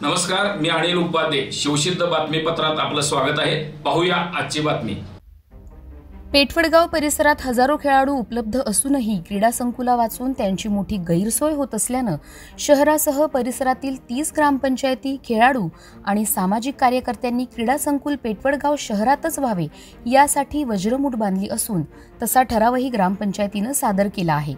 नमस्कार, मी अनिल उपाध्ये. शिवसिद्ध बातमीपत्रात आपलं स्वागत आहे. पाहूया आजची बातमी. पेठवडगाव परिसरात हजारो खेळाडू उपलब्ध असूनही क्रीडा संकुलावाचून त्यांची मोठी गैरसोय होत असल्यानं शहरासह परिसरातील 30 ग्रामपंचायती, खेळाडू आणि सामाजिक कार्यकर्त्यांनी क्रीडा संकुल पेठवडगाव शहरातच व्हावे यासाठी वज्रमूठ बांधली असून तसा ठरावही ग्रामपंचायतीनं सादर केला आहे.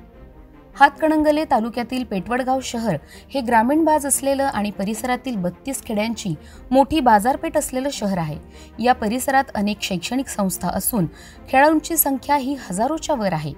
हातकणंगले तालुक्यातील पेठवडगाव शहर हे ग्रामीण भाग असलेलं आणि परिसरातील 32 खेड्यांची मोठी बाजारपेठ असलेलं शहर आहे. या परिसरात अनेक शैक्षणिक संस्था असून खेळाडूंची संख्या ही हजारोच्या वर आहे.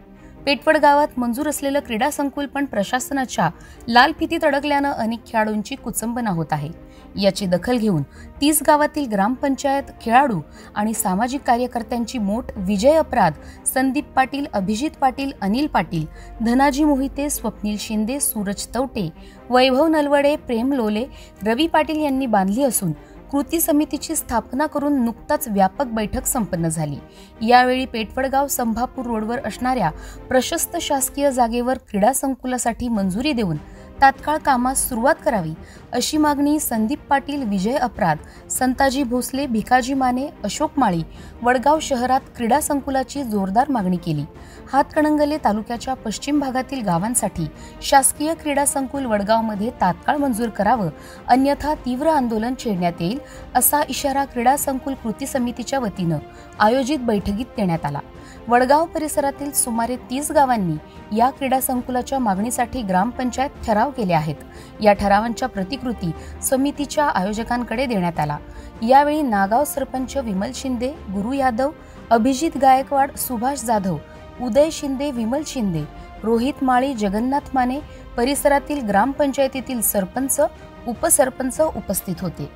पेठवडगावात मंजूर असलेलं क्रीडा संकुल पण प्रशासनाच्या लाल फितीत अडकल्यानं अनेक खेळाडूंची कुचंबना होत आहे. याची दखल घेऊन 30 गावातील ग्रामपंचायत, खेळाडू आणि सामाजिक कार्यकर्त्यांची मोठ विजय अपराध संदीप पाटील, अभिजित पाटील, अनिल पाटील, धनाजी मोहिते, स्वप्नील शिंदे, सूरज तवटे, वैभव नलवडे, प्रेम लोले, रवी पाटील यांनी बांधली असून कृती समितीची स्थापना करून नुकताच व्यापक बैठक संपन्न झाली. यावेळी पेठवडगाव संभापूर रोडवर असणाऱ्या प्रशस्त शासकीय जागेवर क्रीडा संकुलासाठी मंजुरी देऊन तात्काळ कामास सुरुवात करावी अशी मागणी संदीप पाटील, विजय अपराध, संताजी भोसले, भिकाजी माने, अशोक माळी वडगाव शहरात क्रीडा संकुलाची जोरदार मागणी केली. हातकणंगले तालुक्याच्या पश्चिम भागातील गावांसाठी शासकीय क्रीडा संकुल वडगावमध्ये तात्काळ मंजूर करावं, अन्यथा तीव्र आंदोलन छेडण्यात येईल असा इशारा क्रीडा संकुल कृती समितीच्या वतीनं आयोजित बैठकीत देण्यात आला. वडगाव परिसरातील सुमारे 30 गावांनी या क्रीडा संकुलाच्या मागणीसाठी ग्रामपंचायत ठराव केले आहेत. या ठरावांच्या प्रतिकृती समितीच्या आयोजकांकडे देण्यात आला. यावेळी नागाव सरपंच विमल शिंदे, गुरु यादव, अभिजित गायकवाड, सुभाष जाधव, उदय शिंदे, विमल शिंदे, रोहित माळी, जगन्नाथ माने, परिसरातील ग्रामपंचायतीतील सरपंच, उपसरपंच उपस्थित होते.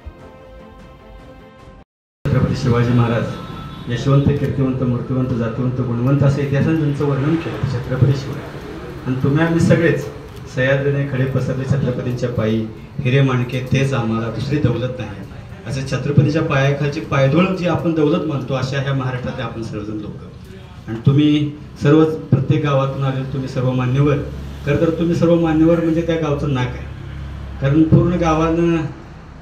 छत्रपती शिवाजी महाराज यशवंत, कीर्तिवंत, मूर्तिवंत, जातिवंत, गुणवंत असं इतिहासाने त्यांचं वर्णन केलं छत्रपती शिवाजी. आणि तुम्ही आम्ही सगळेच सह्याद्रीने खडे पसरले छत्रपतींच्या पायी, हिरे माणके तेच आम्हाला, दुसरी दौलत नाही असं छत्रपतीच्या पायाखालची पायदोळ जी आपण दौलत मानतो अशा ह्या महाराष्ट्रातले आपण सर्वजण लोक. आणि तुम्ही सर्वच प्रत्येक गावातून आलेले तुम्ही सर्व मान्यवर, खरं तर तुम्ही सर्व मान्यवर म्हणजे त्या गावचं नाक आहे. कारण पूर्ण गावानं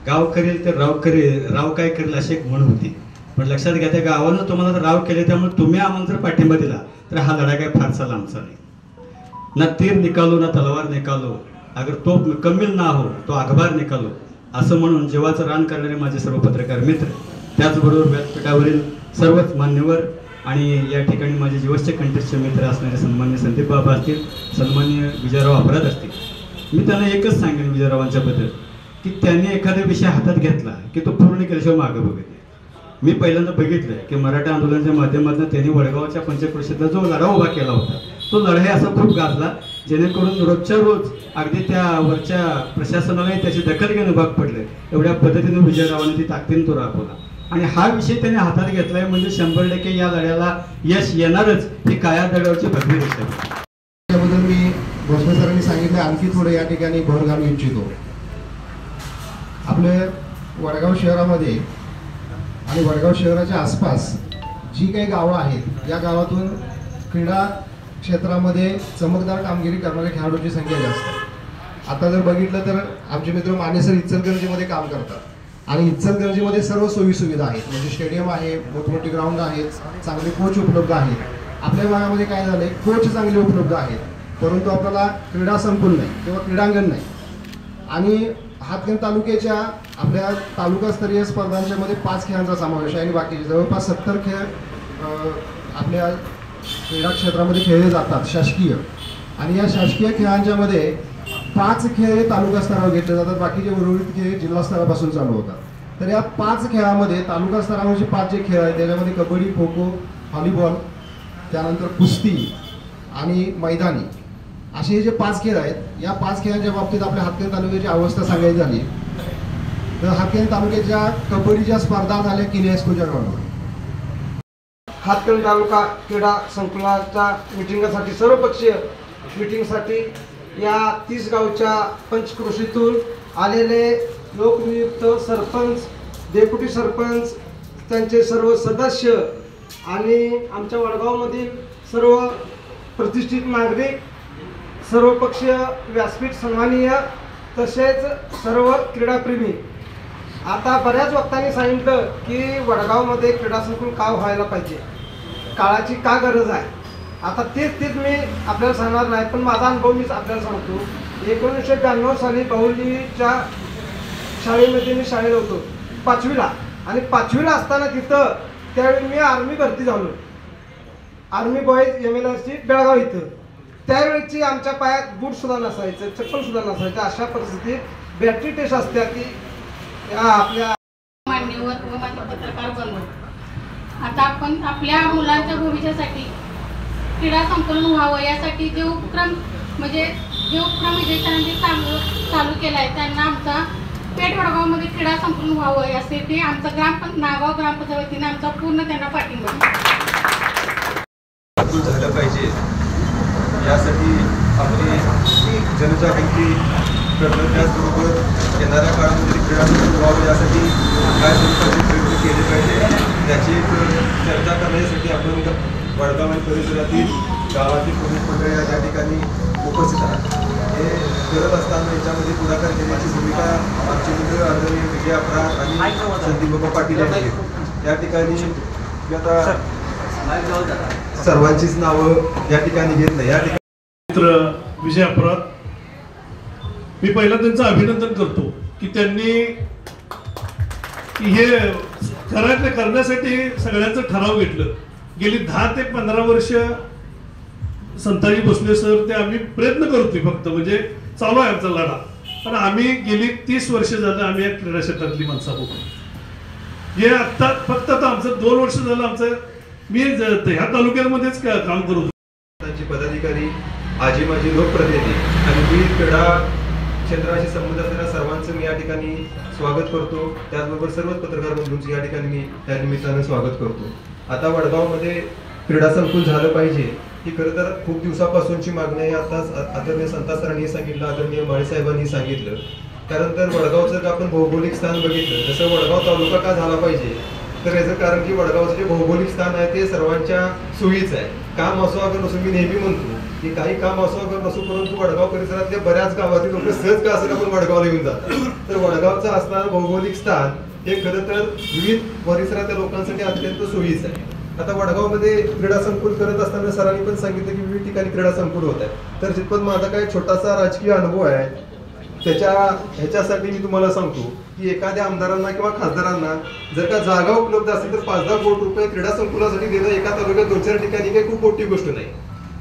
गाव करेल तर राव काय करेल अशी एक म्हण होती. पण लक्षात घ्या, त्या गावानं तुम्हाला राव केले, त्यामुळे तुम्ही आम्हाला जर पाठिंबा दिला तर हा लढा काय फारसा लांबचा नाही. ना तीर निकालो ना तलवार निकालो, अगर तो कमील ना हो तो अखबार निकालो असं म्हणून जेव्हाचं रान करणारे माझे सर्व पत्रकार मित्र, त्याचबरोबर व्यासपीठावरील सर्वच मान्यवर आणि या ठिकाणी माझे जीवसचे कंटेस्टचे मित्र असणारे सन्मान्य संदीप बाबा असतील, सन्मान्य विजयराव अपराध असतील. मी त्यांना एकच सांगेन विजयरावांच्याबद्दल की त्यांनी एखादा विषय हातात घेतला की तो पूर्ण केल्याशिवाय मागं बघत. मी पहिल्यांदा बघितलं की मराठा आंदोलनाच्या माध्यमातून त्यांनी वडगावच्या पंचक्रोशीतला जो लढा उभा केला होता तो लढाई असा खूप गाजला, जेणेकरून रोजच्या रोज अगदी त्या वरच्या प्रशासनालाही त्याची दखल घेणं भाग पडलं. एवढ्या पद्धतीने विजयरावांनी ती ताकदीने तो राबवला आणि हा विषय त्याने हातात घेतलाय म्हणजे 100% या लढ्याला यश येणारच, ही काया दगडावरची भगवी रेषा आहे. त्याबद्दल मी भोसले सरांनी सांगितलं, आणखी थोडं या ठिकाणी भर घालू इच्छितो. आपल्या वडगाव शहरामध्ये आणि वडगाव शहराच्या आसपास जी काही गावं आहेत या गावातून क्रीडा क्षेत्रामध्ये चमकदार कामगिरी करणाऱ्या खेळाडूंची संख्या जास्त आहे. आता जर बघितलं तर आमचे मित्र माने सर इचलकरंजीमध्ये काम करतात आणि इचलकरंजीमध्ये सर्व सोयीसुविधा आहेत, म्हणजे स्टेडियम आहे, मोठमोठी ग्राउंड आहेत, चांगले कोच उपलब्ध आहेत. आपल्या भागामध्ये काय झालंय, कोच चांगले उपलब्ध आहेत परंतु आपल्याला क्रीडा संकुल नाही किंवा क्रीडांगण नाही. आणि हातकणंगले तालुक्याच्या आपल्या तालुकास्तरीय स्पर्धांच्या मध्ये 5 खेळांचा समावेश आहे आणि बाकीचे जवळपास 70 खेळ आपल्या क्रीडा क्षेत्रामध्ये खेळले जातात शासकीय. आणि या शासकीय खेळांच्या मध्ये 5 खेळ तालुका स्तरावर घेतले जातात, बाकीचे उर्वरित खेळ जिल्हा स्तरापासून चालू होतात. तर या 5 खेळामध्ये तालुका स्तरावरचे 5 जे खेळ आहेत त्याच्यामध्ये कबड्डी, खो खो, व्हॉलीबॉल, त्यानंतर कुस्ती आणि मैदानी असे जे 5 खेळ आहेत. या 5 खेळांच्या बाबतीत आपल्या हातकणंगले तालुक्याची अवस्था सांगायची झाली तर हातकणंगले तालुक्याच्या कबड्डीच्या स्पर्धा झाल्या किनी हायस्कूलच्या ग्राउंडवर. हातकणंगले तालुका क्रीडा संकुलाच्या मिटिंगसाठी सर्वपक्षीय मिटिंगसाठी या 30 गावच्या पंचक्रोशीतून आलेले लोकनियुक्त सरपंच, डेप्युटी सरपंच, त्यांचे सर्व सदस्य आणि आमच्या वडगावमधील सर्व प्रतिष्ठित नागरिक, सर्वपक्षीय व्यासपीठ सन्माननीय तसेच सर्व क्रीडाप्रेमी आता बऱ्याच वक्तांनी सांगितलं की वडगावमध्ये क्रीडा संकुल का व्हायला पाहिजे, काळाची का गरज आहे. आता तेच मी आपल्याला सांगणार नाही, पण माझा अनुभव मीच आपल्याला सांगतो. 1992 साली बाहुलीच्या शाळेमध्ये मी शाळेत होतो 5वीला, आणि 5वीला असताना तिथं त्यावेळी मी आर्मी भरती झालो, आर्मी बॉईज MLRC बेळगाव इथं. त्यावेळेची आमच्या पायात बूटसुद्धा नसायचं, चप्पलसुद्धा नसायचं. अशा परिस्थितीत बॅटरी टेस्ट असते की आपल्या मान्यवर व मान्य पत्रकार बनवून आता आपण आपल्या मुलांच्या भविष्यासाठी क्रीडा संकुलन व्हावं यासाठी जे उपक्रम विजयसरांनी चालू केला आहे, त्यांना आमचा पेठ वडगावमध्ये क्रीडा संकुलन व्हावं यासाठी आमचा नागाव ग्रामपंचायत वतीने आमचा पूर्ण त्यांना पाठिंबा झालं पाहिजे यासाठी आपली जनजागृती करणं, त्याचबरोबर येणाऱ्या काळामध्ये क्रीडा संकुल व्हावं यासाठी काय स्वरूपाचे प्रयत्न केले पाहिजे याची एक चर्चा करण्यासाठी आपण वडगाव आणि परिसरातील गावातील पोलीस मंडळ या ठिकाणी उपस्थित आहात. हे करत असताना याच्यामध्ये पुढाकार घेण्याची भूमिका आमचे मित्र आदरणीय विजय अपराध आणि संदीप बाबा पाटील यांनी. या ठिकाणी आता सर्वांचीच नावं या ठिकाणी घेत नाही. या ठिकाणी मित्र विजय अपराध, मी पहिला त्यांचं अभिनंदन करतो की त्यांनी हे करण्यासाठी सगळ्यांचं ठराव घेतलं. गेली 10 ते 15 वर्ष संताजी भोसले सर ते आम्ही प्रयत्न करतोय, फक्त म्हणजे चालू आहे आमचा लढा. पण आम्ही गेली 30 वर्ष झालं आम्ही या क्रीडा क्षेत्रातली माणसं आहोत. हे आत्ता फक्त आता आमचं 2 वर्ष झालं आमचं मी ह्या तालुक्यामध्येच काम करतो. पदाधिकारी, आजी माजी लोकप्रतिनिधी आणि विविध क्रीडा क्षेत्राशी संबंध असलेल्या सर्वांचं मी या ठिकाणी स्वागत करतो. त्याचबरोबर सर्वच पत्रकार बंधूंचं या ठिकाणी मी त्या निमित्तानं स्वागत करतो. आता वडगावमध्ये क्रीडा संकुल झालं पाहिजे ही खरं तर खूप दिवसापासूनची मागणी आहे. आताच आदरणीय संता सरांनी सांगितलं, आदरणीय माळीसाहेबांनी सांगितलं. कारण तर वडगावचं जर आपण भौगोलिक स्थान बघितलं, जसं वडगाव तालुका का झाला पाहिजे, तर याचं कारण की वडगावचं जे भौगोलिक स्थान आहे ते सर्वांच्या सोयीचं आहे. काम असो अगर नसो, मी नेहमी म्हणतो की काही काम असो अगर नसो, परंतु वडगाव परिसरातल्या बऱ्याच गावातील लोक सहज का असं आपण वडगावला येऊन जातात. तर वडगावचं असणारं भौगोलिक स्थान हे खरं तर विविध परिसरातल्या लोकांसाठी अत्यंत सोयीचं आहे. आता वडगावमध्ये क्रीडा संकुल करत असताना सरांनी पण सांगितलं की विविध ठिकाणी क्रीडा संकुल होत आहे. तर जितपत माझा काही छोटासा राजकीय अनुभव आहे ह्याच्यासाठी मी तुम्हाला सांगतो की एखाद्या आमदारांना किंवा खासदारांना जर का जागा उपलब्ध असेल तर 5-10 कोटी रुपये क्रीडा संकुलासाठी देणं एका तालुक्यात 2-4 ठिकाणी काही खूप मोठी गोष्ट नाही.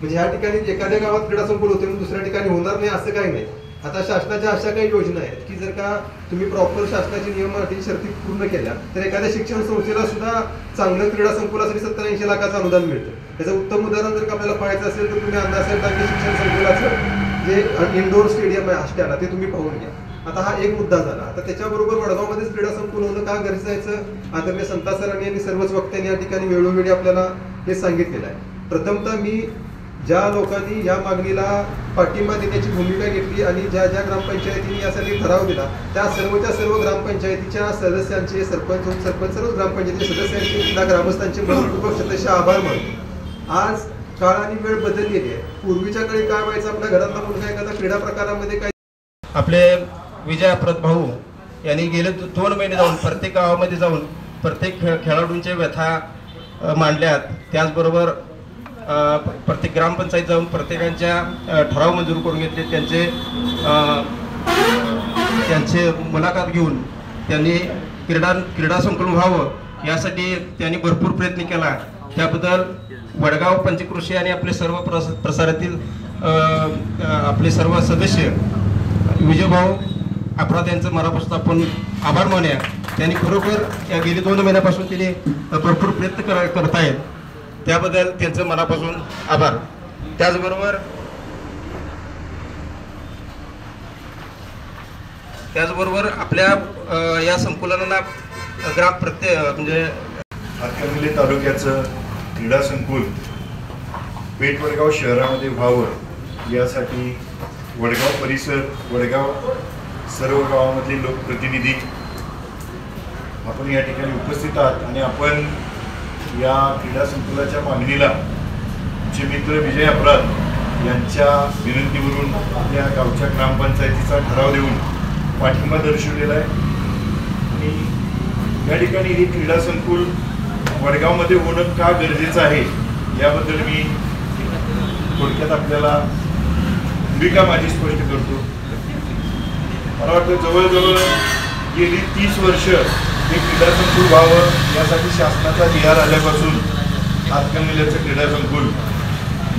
म्हणजे ह्या ठिकाणी एखाद्या गावात क्रीडा संकुल होते म्हणून दुसऱ्या ठिकाणी होणार नाही असं काही नाही. आता शासनाच्या अशा काही योजना आहेत की जर का तुम्ही प्रॉपर शासनाची नियम अटी शर्ती पूर्ण केल्या तर एखाद्या शिक्षण संस्थेला सुद्धा चांगलं क्रीडा संकुलासाठी 70-80 लाखाचं अनुदान मिळतं. त्याचं उत्तम उदाहरण जर का आपल्याला पाहायचं असेल तर तुम्ही अंधासाहेब टाके शिक्षण संकुलाचं जे इंडोर स्टेडियम आहे आष्ट्याला ते तुम्ही पाहून घ्या. आता हा एक मुद्दा झाला. आता त्याच्याबरोबर वडगावमध्येच क्रीडा संकुल होणं का गरजेचं आहे, आदरणीय संता सरांनी आणि सर्वच वक्त्यांनी या ठिकाणी वेळोवेळी आपल्याला हे सांगितलेलं आहे. प्रथमतः मी ज्या लोकांनी या मागणीला पाठिंबा देण्याची भूमिका घेतली आणि ज्या ज्या ग्रामपंचायतींनी यासाठी ठराव दिला त्या सर्व ग्रामपंचायतीच्या सदस्यांचे, सरपंच सर्व ग्रामपंचायतीच्या सदस्यांचे, त्या ग्रामस्थांचे मनपूर्वक शतशः आभार मानतो. आज काळ आणि वेळ बदललेली आहे. पूर्वीच्या काळी काय व्हायचं, आपल्या घरातला मुलगा एखादा क्रीडा प्रकारामध्ये काय, आपले विजय अपराध भाऊ यांनी गेले 2 महिने जाऊन प्रत्येक गावामध्ये जाऊन प्रत्येक खेळाडूंच्या व्यथा मांडल्यात. त्याचबरोबर प्रत्येक ग्रामपंचायत जाऊन प्रत्येकांच्या ठराव मंजूर करून घेतले. त्यांचे मुलाखत घेऊन त्यांनी क्रीडा संकुल व्हावं यासाठी त्यांनी भरपूर प्रयत्न केला. त्याबद्दल वडगाव पंचकृषी आणि आपले सर्व प्रसारातील आपले सर्व सदस्य विजयभाऊ अपराध यांचं मनापासून आपण आभार मानूया. त्यांनी खरोखर या गेली 2 महिन्यापासून त्यांनी भरपूर प्रयत्न करतायत, त्याबद्दल त्यांचं मनापासून आभार. त्याचबरोबर आपल्या या संकुलनाला म्हणजे हातकणंगले तालुक्याचं क्रीडा संकुल पेठ वडगाव शहरामध्ये व्हावं यासाठी वडगाव परिसर, वडगाव सर्व गावामधले लोकप्रतिनिधी आपण या ठिकाणी उपस्थित आहात आणि आपण या क्रीडा संकुलाच्या मागणीला आमचे मित्र विजय अपराध यांच्या विनंतीवरून या गावच्या ग्रामपंचायतीचा ठराव देऊन पाठिंबा दर्शवलेला आहे. आणि या ठिकाणी हे क्रीडा संकुल वडगावमध्ये होणं का गरजेचं आहे याबद्दल मी थोडक्यात आपल्याला भूमिका माझी स्पष्ट करतो. मला वाटतं जवळजवळ गेली 30 वर्ष हे क्रीडा संकुल व्हावं यासाठी शासनाचा निर्णय आल्यापासून हातकणंगल्याचं क्रीडा संकुल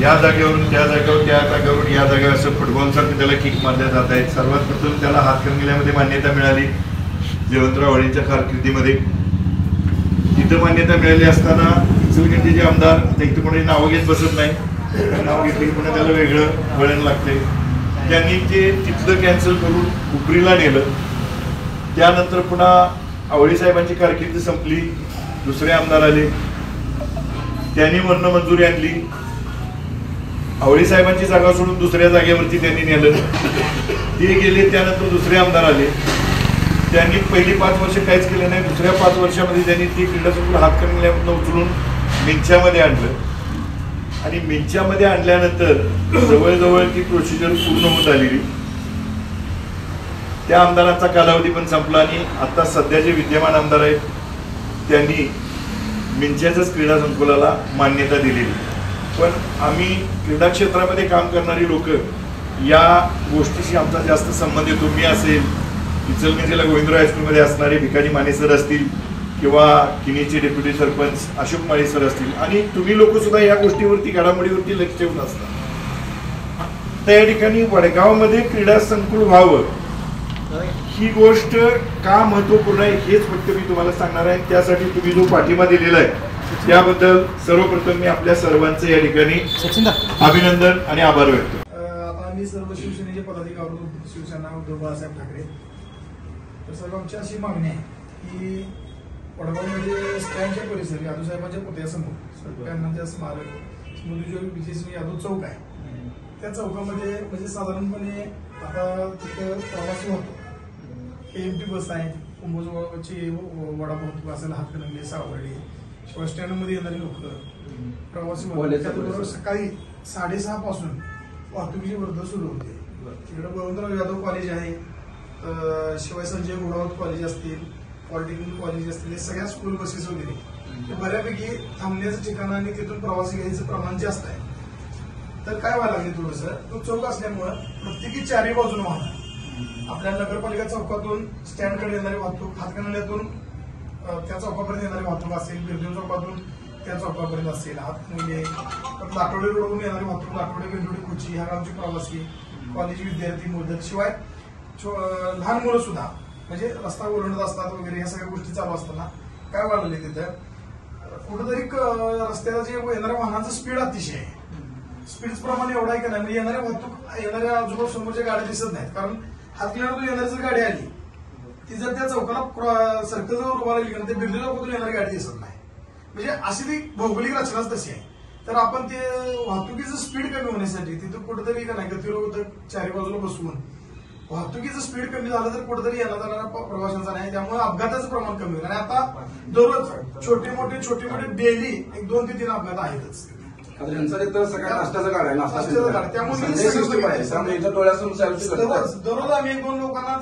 या जागेवरून त्या जागेवर, त्या जागेवरून या जागेवर असं फुटबॉलसारखं त्याला किक मारल्या जात आहेत. सर्वात प्रथम त्याला हातकणंगल्यामध्ये मान्यता मिळाली जयवंतराव वाडेंच्या कारकिर्दीमध्ये. इथं मान्यता मिळाली असताना इचलकरंजीचे आमदार, आता इथं कोणी नावं घेत बसत नाही, नाव घेतली पुन्हा त्याला वेगळं वळण लागते, त्यांनी ते तिथलं कॅन्सल करून उपरीला नेलं. त्यानंतर पुन्हा आवळी साहेबांची कारकिर्दी संपली, दुसरे आमदार आले, त्यांनी मरण मंजुरी आणली. आवळी साहेबांची जागा सोडून दुसऱ्या जागेवरती त्यांनी नेलं, ते गेले. त्यानंतर दुसरे आमदार आले, त्यांनी पहिली 5 वर्ष काहीच केलं नाही. दुसऱ्या 5 वर्षामध्ये त्यांनी ती क्रीडा संकुल हातकणंगल्यामधून उचलून मिंच्यामध्ये आणलं आणि मिंच्यामध्ये आणल्यानंतर जवळजवळ ती प्रोसिजर पूर्ण होत आलेली. त्या आमदारांचा कालावधी पण संपला आणि आता सध्या जे विद्यमान आमदार आहेत त्यांनी मिंच्याच्याच क्रीडा संकुलाला मान्यता दिलेली. पण आम्ही क्रीडा क्षेत्रामध्ये काम करणारी लोक या गोष्टीशी आमचा जास्त संबंध येतो. मी असेल, इचलकरंजीला गोविंदराव हायस्कूलमध्ये असणारे भिकाजी माने सर असतील किंवा किनीचे डेप्युटी सरपंच अशोक माळी सर असतील आणि तुम्ही लोक सुद्धा या गोष्टीवरती, घडामोडीवरती लक्ष ठेवून असता. त्या ठिकाणी वडगावमध्ये क्रीडा संकुल व्हावं ही गोष्ट का महत्वपूर्ण आहे हेच फक्त मी तुम्हाला सांगणार आहे. त्यासाठी तुम्ही जो पाठिंबा दिलेला आहे त्याबद्दल सर्वप्रथम मी आपल्या सर्वांचं या ठिकाणी अभिनंदन आणि आभार व्यक्त करतो. आता आम्ही सर्व शिवसेनेचे पदाधिकारी, शिवसेना उद्धव बाळासाहेब ठाकरे, तर सर्व आमची अशी मागणी आहे की वडगावमध्ये स्टँडच्या परिसरी यादवसाहेबांच्या पुतळ्यासमोर त्यांना स्मारक स्मृतिजोगी विजयसिंह यादव चौक आहे, त्या चौकामध्ये म्हणजे साधारणपणे आता तिथं प्रवासी होतो, KMT बस आहे, कुंभोजची वडापाव असेल, हातकणंगले, सावर्डे, शिवाय स्टँडमध्ये येणारी लोक प्रवासी त्याचबरोबर सकाळी 6:30 पासून वाहतुकीची वर्दळ सुरू होते. तिकडे गोविंदराव यादव कॉलेज आहे, शिवाय संजय घोडावत कॉलेज असतील, पॉलिटेक्निक कॉलेज असतील, हे सगळ्या स्कूल बसेस वगैरे बऱ्यापैकी थांबण्याचं ठिकाण आणि तिथून प्रवासी घ्यायचं प्रमाण जास्त आहे. तर काय व्हायला लागले, थोडंसं तो चौक असल्यामुळं प्रत्येकी 4ही बाजून वाहणार आपल्या नगरपालिका चौकातून स्टँडकडे येणारी वाहतूक, हातकणंगल्यातून त्या चौकापर्यंत येणारी वाहतूक असेल, बिरदेव चौकातून त्या चौकापर्यंत असेल, हातकणंगले लाटोडे रोडवरून येणारी वाहतूक, लाटोडे, बेंडोडे, कुची ह्या गावची प्रवासी, कॉलेज विद्यार्थी, मुदत, शिवाय लहान मुलं सुद्धा म्हणजे रस्ता ओलांडत असतात वगैरे, ह्या सगळ्या गोष्टी चालू असताना काय वाढले तिथं कुठेतरी रस्त्याला जे येणाऱ्या वाहनाचं स्पीड अतिशय आहे. स्पीड प्रमाणे एवढा आहे की नाही, म्हणजे येणाऱ्या वाहतूक येणाऱ्या आजूबाजू समोरच्या गाड्या दिसत नाहीत. कारण हातकणंगल्यातून येणारी जर गाडी आली ती जर त्या चौकाला सर्कल जवळ उभा राहिली की ते बिर्ला चौकातून येणारी गाडी दिसत नाही. म्हणजे अशी ती भौगोलिक रचनाच तशी आहे. तर आपण ते वाहतुकीचं स्पीड कमी होण्यासाठी तिथं कुठेतरी का नाही गतिरोधक 4ही बाजूला बसवून वाहतुकीचं स्पीड कमी झालं तर कुठेतरी येणार जाणाऱ्या प्रवाशांचा नाही, त्यामुळे अपघाताचं प्रमाण कमी होईल. आणि आता दररोज छोटे मोठे डेली 2 ते 3 अपघात आहेतच. त्यामुळे दररोज आम्ही 1-2 लोकांना